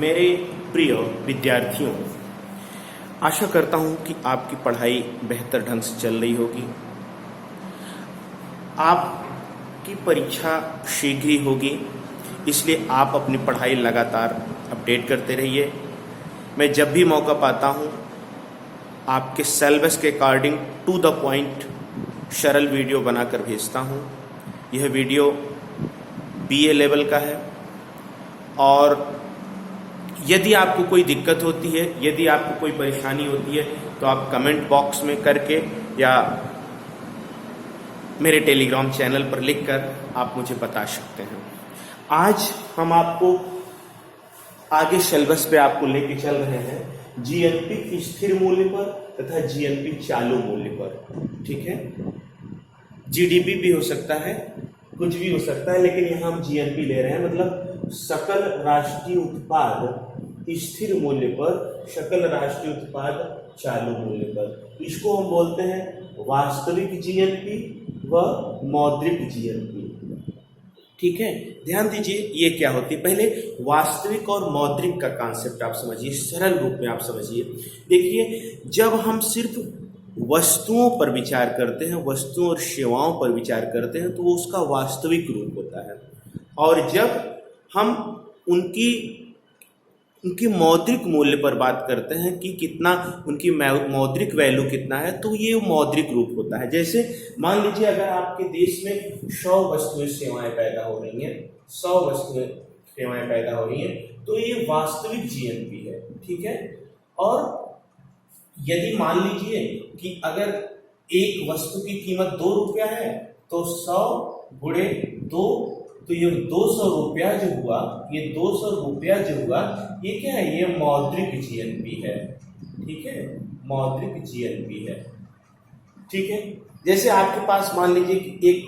मेरे प्रिय विद्यार्थियों, आशा करता हूं कि आपकी पढ़ाई बेहतर ढंग से चल रही होगी। आपकी परीक्षा शीघ्र ही होगी, इसलिए आप अपनी पढ़ाई लगातार अपडेट करते रहिए। मैं जब भी मौका पाता हूं, आपके सिलेबस के अकॉर्डिंग टू द पॉइंट सरल वीडियो बनाकर भेजता हूं। यह वीडियो बीए लेवल का है और यदि आपको कोई दिक्कत होती है, यदि आपको कोई परेशानी होती है, तो आप कमेंट बॉक्स में करके या मेरे टेलीग्राम चैनल पर लिखकर आप मुझे बता सकते हैं। आज हम आपको आगे सिलेबस पे आपको लेके चल रहे हैं जीएनपी स्थिर मूल्य पर तथा जीएनपी चालू मूल्य पर। ठीक है, जीडीपी भी हो सकता है, कुछ भी हो सकता है, लेकिन यहाँ हम जीएनपी ले रहे हैं, मतलब सकल राष्ट्रीय उत्पाद स्थिर मूल्य पर, सकल राष्ट्रीय उत्पाद चालू मूल्य पर। इसको हम बोलते हैं वास्तविक जीएनपी व मौद्रिक जीएनपी। ठीक है, ध्यान दीजिए ये क्या होती है। पहले वास्तविक और मौद्रिक का कॉन्सेप्ट आप समझिए, सरल रूप में आप समझिए। देखिए, जब हम सिर्फ वस्तुओं पर विचार करते हैं, वस्तुओं और सेवाओं पर विचार करते हैं, तो वो उसका वास्तविक रूप होता है। और जब हम उनकी मौद्रिक मूल्य पर बात करते हैं कि कितना उनकी मौद्रिक वैल्यू कितना है, तो ये मौद्रिक रूप होता है। जैसे मान लीजिए अगर आपके देश में 100 वस्तुएं सेवाएं पैदा हो रही हैं, 100 वस्तुएं सेवाएं पैदा हो रही हैं, तो ये वास्तविक जीएनपी है। ठीक है, और यदि मान लीजिए कि अगर एक वस्तु की कीमत 2 रुपया है, तो 100 गुणे 2, तो ये 200 रुपया जो हुआ, ये 200 रुपया जो हुआ, ये क्या है? ये मौद्रिक जीएनपी है। ठीक है, मौद्रिक जीएनपी है। ठीक है, जैसे आपके पास मान लीजिए कि एक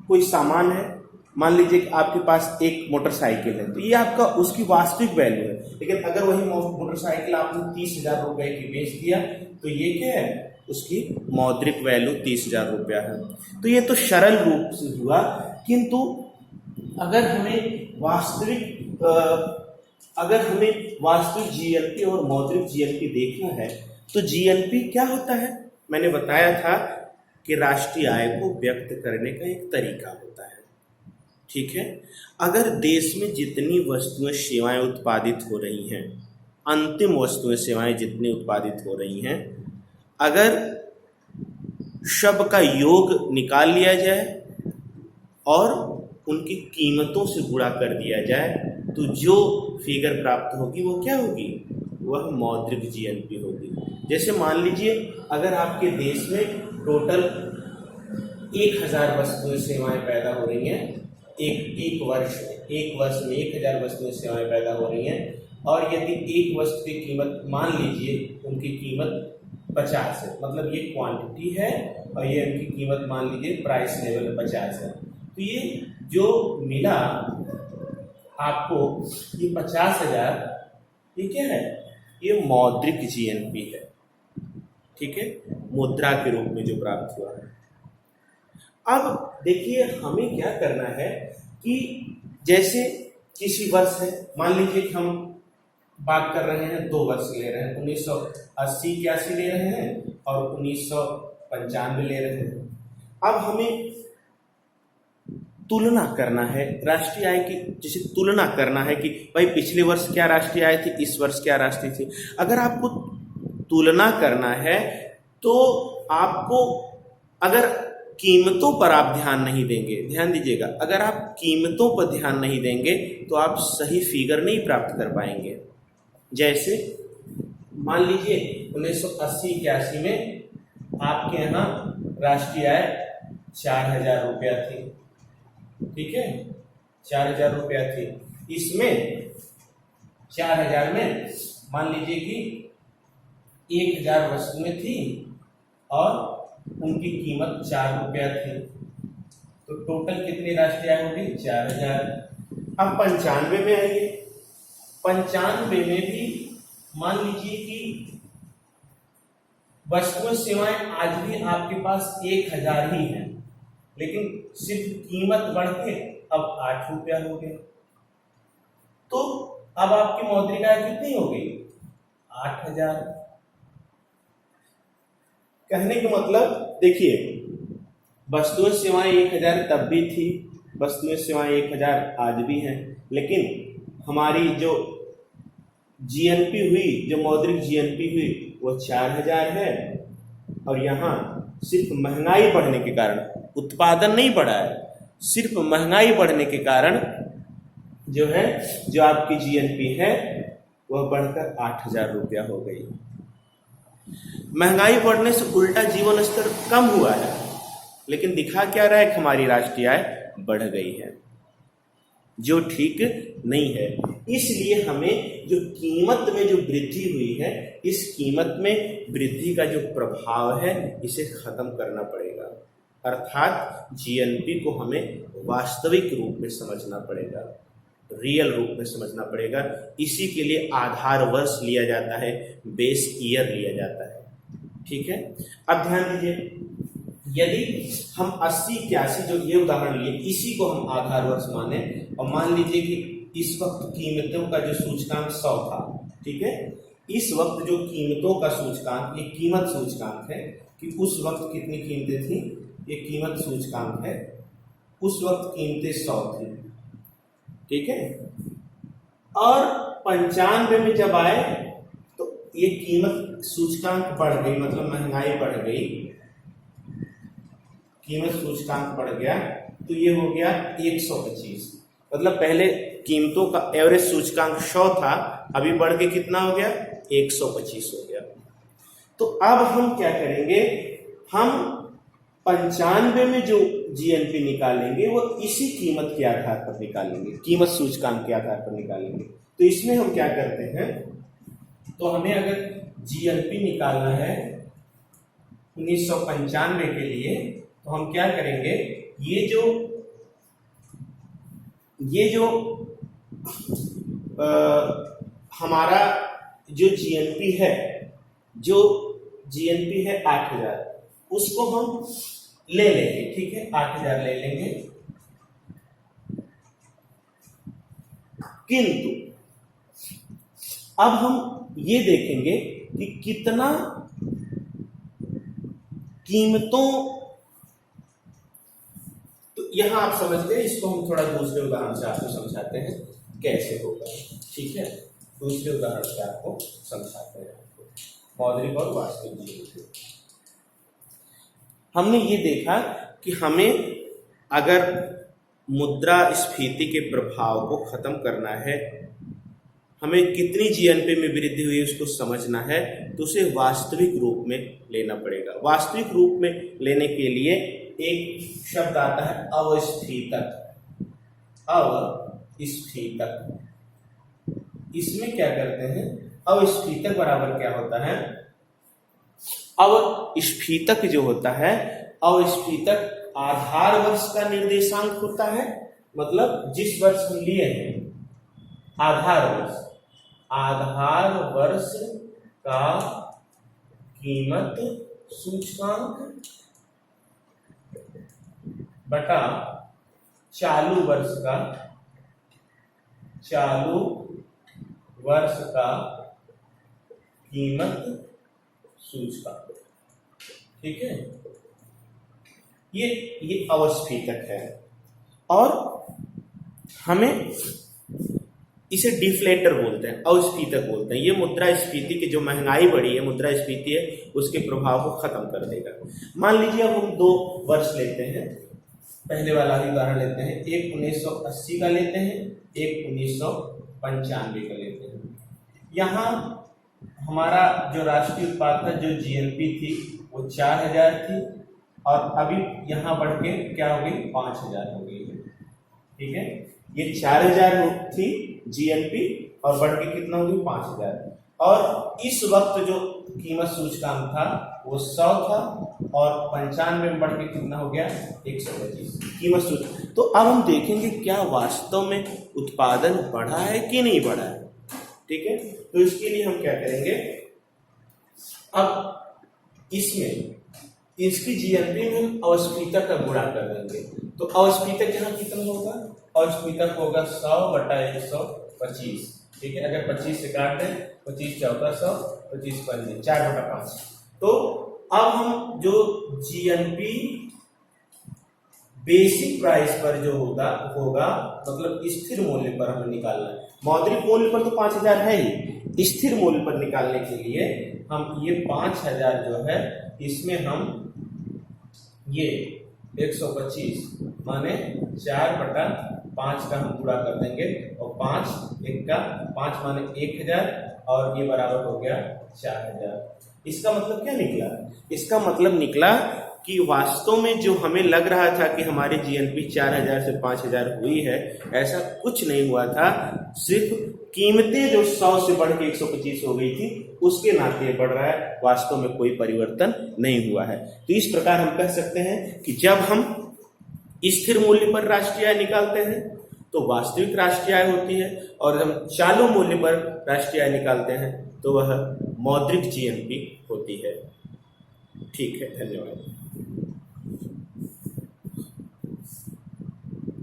कोई सामान है, मान लीजिए कि आपके पास एक मोटरसाइकिल है, तो ये आपका उसकी वास्तविक वैल्यू है। लेकिन अगर वही मोटरसाइकिल आपने 30,000 रुपए की बेच दिया, तो ये क्या है? उसकी मौद्रिक वैल्यू 30,000 रुपया है। तो ये तो सरल रूप से हुआ, किंतु अगर हमें वास्तविक जीएनपी और मौद्रिक जीएनपी देखना है, तो जीएनपी क्या होता है? मैंने बताया था कि राष्ट्रीय आय को व्यक्त करने का एक तरीका होता है। ठीक है, अगर देश में जितनी वस्तुएं सेवाएं उत्पादित हो रही हैं, अंतिम वस्तुएं सेवाएं जितनी उत्पादित हो रही हैं, अगर सब का योग निकाल लिया जाए और उनकी कीमतों से गुणा कर दिया जाए, तो जो फिगर प्राप्त होगी वो क्या होगी? वह मौद्रिक जीएनपी होगी। जैसे मान लीजिए अगर आपके देश में टोटल 1000 वस्तुएं सेवाएं पैदा हो रही हैं, एक वर्ष में 1000 वस्तुएं सेवाएं पैदा हो रही हैं, और यदि एक वस्तु की कीमत मान लीजिए उनकी कीमत 50 है, मतलब ये क्वांटिटी है और ये उनकी कीमत मान लीजिए प्राइस लेवल 50 है, तो ये जो मिला आपको, ये 50,000, ये क्या है? ये मौद्रिक जीएनपी है। ठीक है, मुद्रा के रूप में जो प्राप्त हुआ है। अब देखिए हमें क्या करना है कि जैसे किसी वर्ष है, मान लीजिए कि हम बात कर रहे हैं 2 वर्ष ले रहे हैं, 1980-81 ले रहे हैं और 1995 ले रहे हैं। अब हमें तुलना करना है राष्ट्रीय आय की, जैसे तुलना करना है कि भाई पिछले वर्ष क्या राष्ट्रीय आय थी, इस वर्ष क्या राष्ट्रीय थी। अगर आपको तुलना करना है, तो आपको अगर कीमतों पर आप ध्यान नहीं देंगे, ध्यान दीजिएगा, अगर आप कीमतों पर ध्यान नहीं देंगे तो आप सही फिगर नहीं प्राप्त कर पाएंगे। जैसे मान लीजिए 1980-81 में आपके यहाँ राष्ट्रीय आय 4,000 रुपया थी। ठीक है, 4,000 रुपया थी। इसमें 4,000 में मान लीजिए कि 1,000 वस्तुएं थी और उनकी कीमत 4 रुपया थी, तो टोटल कितनी राष्ट्रीय आय होगी? 4,000। अब 95 में आइए, 95 में भी मान लीजिए कि वस्तुएं सेवाएं आज भी आपके पास 1,000 ही हैं, लेकिन सिर्फ कीमत बढ़ के अब 8 रुपया हो गया। तो अब आपकी मौद्रिक आय कितनी हो गई? 8,000। कहने का मतलब देखिए, वस्तुएं सेवाएं 1,000 तब भी थी, वस्तुएं सेवाएं 1,000 आज भी हैं, लेकिन हमारी जो जीएनपी हुई, जो मौद्रिक जीएनपी हुई वो 4,000 है। और यहाँ सिर्फ महंगाई बढ़ने के कारण, उत्पादन नहीं बढ़ा है, सिर्फ महंगाई बढ़ने के कारण जो है, जो आपकी जीएनपी है वह बढ़कर 8,000 रुपया हो गई। महंगाई बढ़ने से उल्टा जीवन स्तर कम हुआ है, लेकिन दिखा क्या रहा है कि हमारी राष्ट्रीय आय बढ़ गई है, जो ठीक नहीं है। इसलिए हमें जो कीमत में जो वृद्धि हुई है, इस कीमत में वृद्धि का जो प्रभाव है इसे खत्म करना पड़ेगा। अर्थात जीएनपी को हमें वास्तविक रूप में समझना पड़ेगा, रियल रूप में समझना पड़ेगा। इसी के लिए आधार वर्ष लिया जाता है, बेस ईयर लिया जाता है। ठीक है, अब ध्यान दीजिए, यदि हम 80-81 जो ये उदाहरण लिए, इसी को हम आधार वर्ष माने और मान लीजिए कि इस वक्त कीमतों का जो सूचकांक 100 था, ठीक है, इस वक्त जो कीमतों का सूचकांक, ये कीमत सूचकांक है कि उस वक्त कितनी कीमतें थी, ये कीमत सूचकांक है, उस वक्त कीमतें 100 थी, ठीक है। और 95 में जब आए तो ये कीमत सूचकांक बढ़ गई, मतलब महंगाई बढ़ गई, कीमत सूचकांक बढ़ गया, तो ये हो गया 125। मतलब पहले कीमतों का एवरेज सूचकांक 100 था, अभी बढ़ के कितना हो गया? 125 हो गया। तो अब हम क्या करेंगे, हम 95 में जो जीएनपी निकालेंगे वो इसी कीमत के आधार पर निकालेंगे, कीमत सूचकांक के आधार पर निकालेंगे। तो इसमें हम क्या करते हैं, तो हमें अगर जीएनपी निकालना है 1995 के लिए, तो हम क्या करेंगे, ये जो हमारा जो जीएनपी है, जो जीएनपी है 8,000, उसको हम ले लेंगे, ठीक है, 8,000 ले लेंगे। किंतु अब हम ये देखेंगे कि कितना कीमतों, तो यहां आप समझ गए, इसको हम थोड़ा दूसरे उदाहरण से आपको समझाते हैं कैसे होगा, ठीक है। दूसरे उदाहरण से आपको समझाते हैं, मौद्रिक और वास्तविक जीवन। हमने ये देखा कि हमें अगर मुद्रास्फीति के प्रभाव को खत्म करना है, हमें कितनी जीएनपी में वृद्धि हुई उसको समझना है, तो उसे वास्तविक रूप में लेना पड़ेगा। वास्तविक रूप में लेने के लिए एक शब्द आता है अवस्थितक। अवस्थितक, इसमें क्या करते हैं, अवस्थितक बराबर क्या होता है, अवस्थितक जो होता है, अवस्थितक आधार वर्ष का निर्देशांक होता है, मतलब जिस वर्ष हम लिए हैं आधार वर्ष, आधार वर्ष का कीमत सूचकांक बटा चालू वर्ष का कीमत सूचकांक, ठीक है। ये अवस्थितक है, और हमें इसे डिफ्लेटर बोलते हैं, अवस्थितक बोलते हैं। ये मुद्रास्फीति की जो महंगाई बढ़ी है, मुद्रास्फीति है, उसके प्रभाव को खत्म कर देगा। मान लीजिए अब हम 2 वर्ष लेते हैं, पहले वाला ही उदाहरण लेते हैं, एक 1980 का लेते हैं, एक 1995 का लेते हैं। यहाँ हमारा जो राष्ट्रीय उत्पाद था, जो जीएनपी थी, वो 4,000 थी, और अभी यहाँ बढ़ के क्या हो गई, 5,000 हो गई है, ठीक है। ये 4,000 थी जीएनपी और बढ़ के कितना हो गई, 5,000। और इस वक्त जो कीमत सूचकांक था वो 100 था, और 95 में बढ़ के कितना हो गया, 125 कीमत सूचकांक। तो अब हम देखेंगे क्या वास्तव में उत्पादन बढ़ा है कि नहीं बढ़ा है, ठीक है। तो इसके लिए हम क्या करेंगे, अब इसमें इसकी जीएनपी में हम अवस्थितक का गुणा कर देंगे। तो अवस्थितक यहाँ कितना होगा, अवस्थितक होगा 100 बटा 125, ठीक है, अगर 25 से काट दें 25 चौका 100, 25 पंजे 4/5। तो अब हम जो जीएनपी बेसिक प्राइस पर जो होगा मतलब स्थिर मूल्य पर हमें निकालना है। मौद्रिक मूल्य पर तो 5000 है ही, स्थिर मूल्य पर निकालने के लिए हम ये 5000 जो है इसमें हम ये 125 माने 4/5 का हम पूरा कर देंगे और 5 एक का 5 माने 1000 और ये बराबर हो गया 4000। इसका मतलब क्या निकला? इसका मतलब निकला कि वास्तव में जो हमें लग रहा था कि हमारी जीएनपी 4000 से 5000 हुई है, ऐसा कुछ नहीं हुआ था। सिर्फ कीमतें जो 100 से बढ़ के 125 हो गई थी उसके नाते बढ़ रहा है, वास्तव में कोई परिवर्तन नहीं हुआ है। तो इस प्रकार हम कह सकते हैं कि जब हम स्थिर मूल्य पर राष्ट्रीय आय निकालते हैं तो वास्तविक राष्ट्रीय आय होती है, और हम चालू मूल्य पर राष्ट्रीय आय निकालते हैं तो वह मौद्रिक जीएनपी होती है। ठीक है, धन्यवाद।